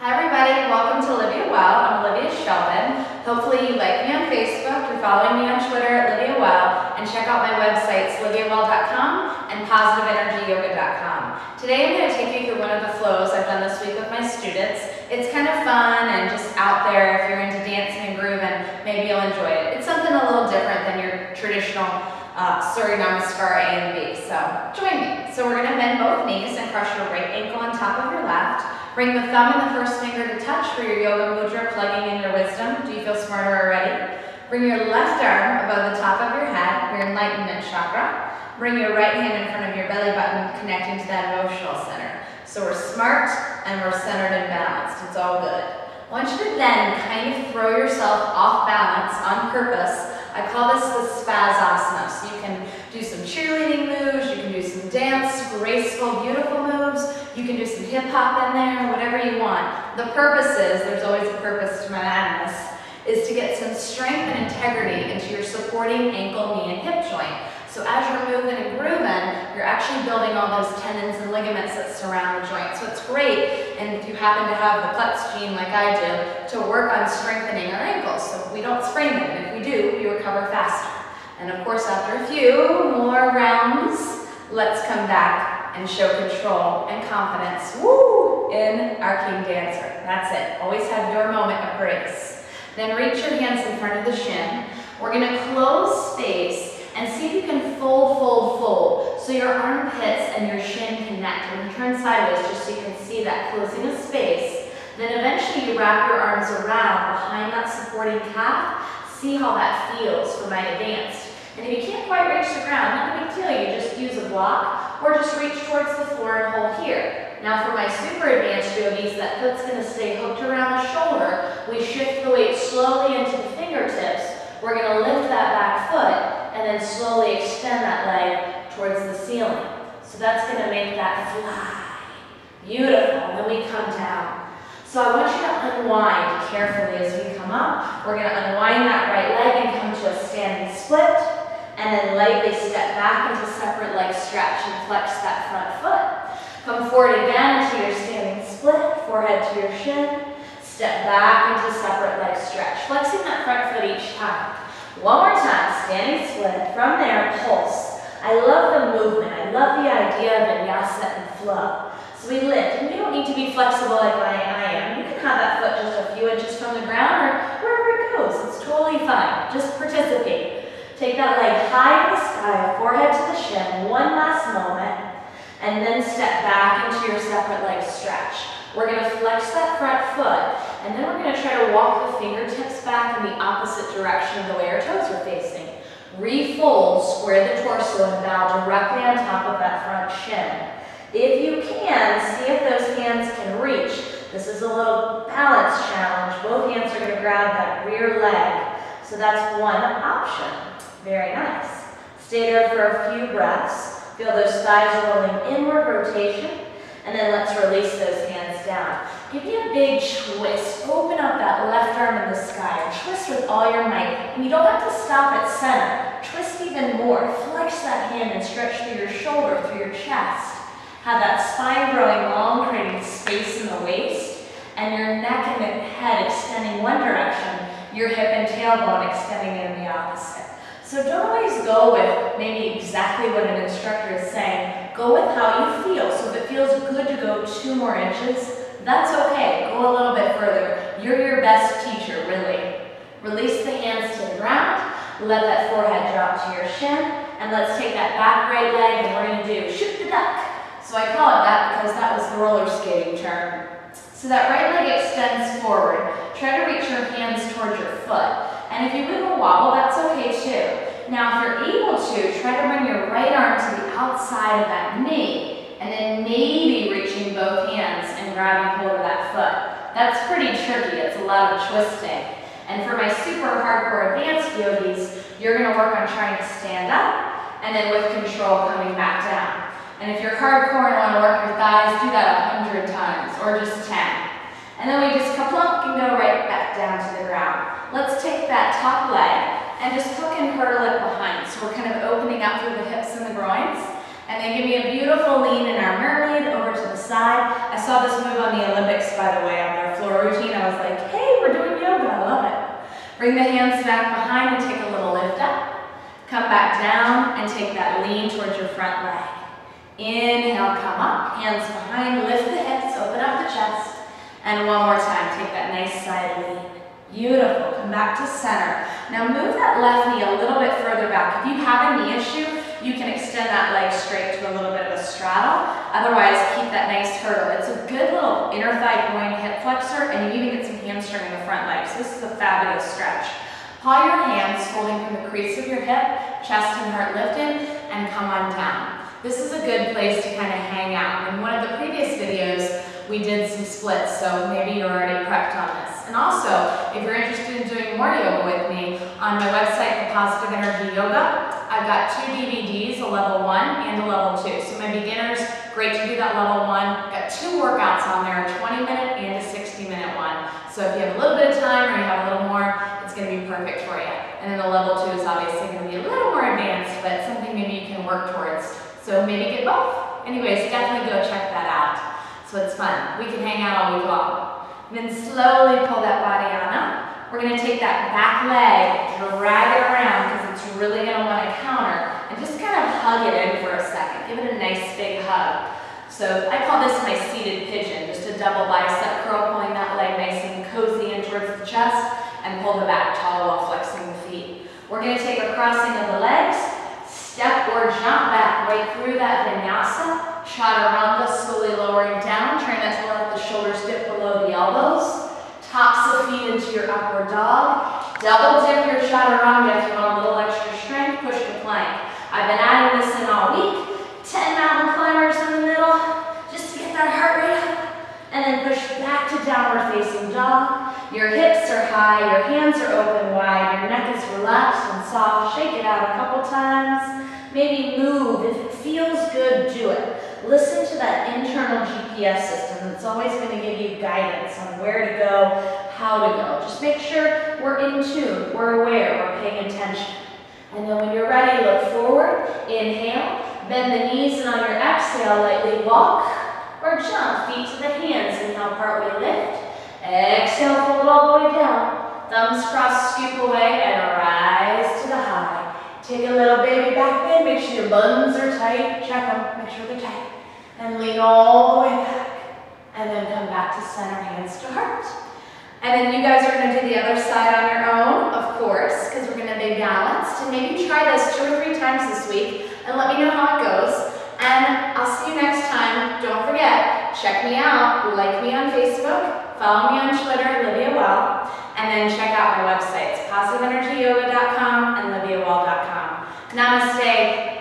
Hi everybody, welcome to LiviaWell. I'm Olivia Sheldon. Hopefully you like me on Facebook, you're following me on Twitter at LiviaWell, and check out my websites LiviaWell.com and PositiveEnergyYoga.com. Today I'm going to take you through one of the flows I've done this week with my students. It's kind of fun and just out there. If you're into dancing and grooving, maybe you'll enjoy it. It's something a little different than your traditional Surya Namaskar A and B, so join me. So we're going to bend both knees and cross your right ankle on top of your left. Bring the thumb and the first finger to touch for your yoga mudra, plugging in your wisdom. Do you feel smarter already? Bring your left arm above the top of your head, your enlightenment chakra. Bring your right hand in front of your belly button, connecting to that emotional center. So we're smart and we're centered and balanced. It's all good. I want you to then kind of throw yourself off balance on purpose. I call this the spazasana. So you can do some cheerleading moves, you can do some dance, graceful, beautiful moves. You can do some hip hop in there, whatever you want. The purpose is, there's always a purpose to my madness, is to get some strength and integrity into your supporting ankle, knee, and hip joint. So as you're moving and grooving, you're actually building all those tendons and ligaments that surround the joint. So it's great, and if you happen to have the Klutz gene like I do, to work on strengthening our ankles so we don't sprain them. And if we do, we recover faster. And of course, after a few more rounds, let's come back and show control and confidence, woo, in our King Dancer. That's it. Always have your moment of grace. Then reach your hands in front of the shin. We're going to close space and see if you can fold, fold, fold. So your armpits and your shin connect. When you turn sideways, just so you can see that closing of space. Then eventually you wrap your arms around behind that supporting calf. See how that feels for my advanced. And if you can't quite reach the ground, not a big deal. You just use a block or just reach towards the floor and hold here. Now for my super advanced yogis, that foot's going to stay hooked around the shoulder. We shift the weight slowly into the fingertips. We're going to lift that back foot and then slowly extend that leg towards the ceiling. So that's going to make that fly. Beautiful. And then we come down. So I want you to unwind carefully as we come up. We're going to unwind that right leg and come to a standing split. And then lightly step back into separate leg stretch and flex that front foot. Come forward again into your standing split, forehead to your shin. Step back into separate leg stretch, flexing that front foot each time. One more time, standing split. From there, pulse. I love the movement. I love the idea of Vinyasa and flow. So we lift, and you don't need to be flexible like I am. You can have that foot just a few inches from the ground or wherever it goes. It's totally fine. Just participate. Take that leg high in the sky, forehead to the shin, one last moment, and then step back into your separate leg stretch. We're going to flex that front foot, and then we're going to try to walk the fingertips back in the opposite direction of the way our toes are facing. Refold, square the torso, and bow directly on top of that front shin. If you can, see if those hands can reach. This is a little balance challenge. Both hands are going to grab that rear leg. So that's one option. Very nice. Stay there for a few breaths. Feel those thighs rolling inward rotation. And then let's release those hands down. Give me a big twist. Open up that left arm in the sky. Twist with all your might. And you don't have to stop at center. Twist even more. Flex that hand and stretch through your shoulder, through your chest. Have that spine growing long, creating space in the waist. And your neck and head extending one direction. Your hip and tailbone extending in the opposite. So don't always go with maybe exactly what an instructor is saying. Go with how you feel. So if it feels good to go 2 more inches, that's okay. Go a little bit further. You're your best teacher, really. Release the hands to the ground. Let that forehead drop to your shin. And let's take that back right leg and we're going to do shoot the duck. So I call it that because that was the roller skating term. So that right leg extends forward. Try to reach your hands towards your foot. And if you wiggle wobble, that's okay too. Now, if you're able to, try to bring your right arm to the outside of that knee, and then maybe reaching both hands and grabbing hold of that foot. That's pretty tricky. It's a lot of twisting. And for my super hardcore advanced yogis, you're going to work on trying to stand up, and then with control coming back down. And if you're hardcore and want to work your thighs, do that 100 times, or just 10. And then we just kaplunk and go right back down to the ground. Let's take that top leg and just hook and hurdle it behind. So we're kind of opening out through the hips and the groins. And then give me a beautiful lean in our mermaid over to the side. I saw this move on the Olympics, by the way, on their floor routine. I was like, hey, we're doing yoga, I love it. Bring the hands back behind and take a little lift up. Come back down and take that lean towards your front leg. Inhale, come up, hands behind, lift the hips, open up the chest. And one more time, take that nice side lean. Beautiful, come back to center. Now move that left knee a little bit further back. If you have a knee issue, you can extend that leg straight to a little bit of a straddle. Otherwise, keep that nice hurdle. It's a good little inner thigh going hip flexor, and you even get some hamstring in the front leg. So this is a fabulous stretch. Paw your hands, folding from the crease of your hip, chest and heart lifted, and come on down. This is a good place to kind of hang out. In one of the previous videos, we did some splits, so maybe you're already prepped on this. And also, if you're interested in doing more yoga with me, on my website, The Positive Energy Yoga, I've got 2 DVDs, a level 1 and a level 2. So my beginners, great to do that level 1. Got 2 workouts on there, a 20-minute and a 60-minute one. So if you have a little bit of time or you have a little more, it's going to be perfect for you. And then the level 2 is obviously going to be a little more advanced, but something maybe you can work towards. So maybe get both. Anyways, definitely go check that out. So it's fun. We can hang out all week long. And then slowly pull that body on up. We're going to take that back leg, drag it around because it's really going to want to counter, and just kind of hug it in for a second. Give it a nice big hug. So I call this my seated pigeon, just a double bicep curl, pulling that leg nice and cozy in towards the chest, and pull the back tall while flexing the feet. We're going to take a crossing of the legs, step or jump back right through that Vinyasa, chaturanga, slowly lowering down, trying not to let the shoulders dip below the elbows. Tops the feet into your upward dog. Double dip your chaturanga if you want a little extra strength, push the plank. I've been adding this in all week. 10 mountain climbers in the middle, just to get that heart rate up. And then push back to downward facing dog. Your hips are high, your hands are open wide, your neck is relaxed and soft. Shake it out a couple times. Maybe move. If it feels good, do it. Listen to that internal GPS system that's always going to give you guidance on where to go, how to go. Just make sure we're in tune, we're aware, we're paying attention. And then when you're ready, look forward, inhale, bend the knees, and on your exhale, lightly walk or jump, feet to the hands. Inhale, partway lift. Exhale, fold all the way down. Thumbs crossed, scoop away, and rise to the high. Take a little baby back bend, make sure your buns are tight, check them, make sure they're tight. And lean all the way back. And then come back to center, hands to heart. And then you guys are going to do the other side on your own, of course, because we're going to be balanced. And maybe try this 2 or 3 times this week, and let me know how it goes. And I'll see you next time. Don't forget, check me out, like me on Facebook, follow me on Twitter, LiviaWell, and then check out my websites, positiveenergyyoga.com and LiviaWell.com. Namaste.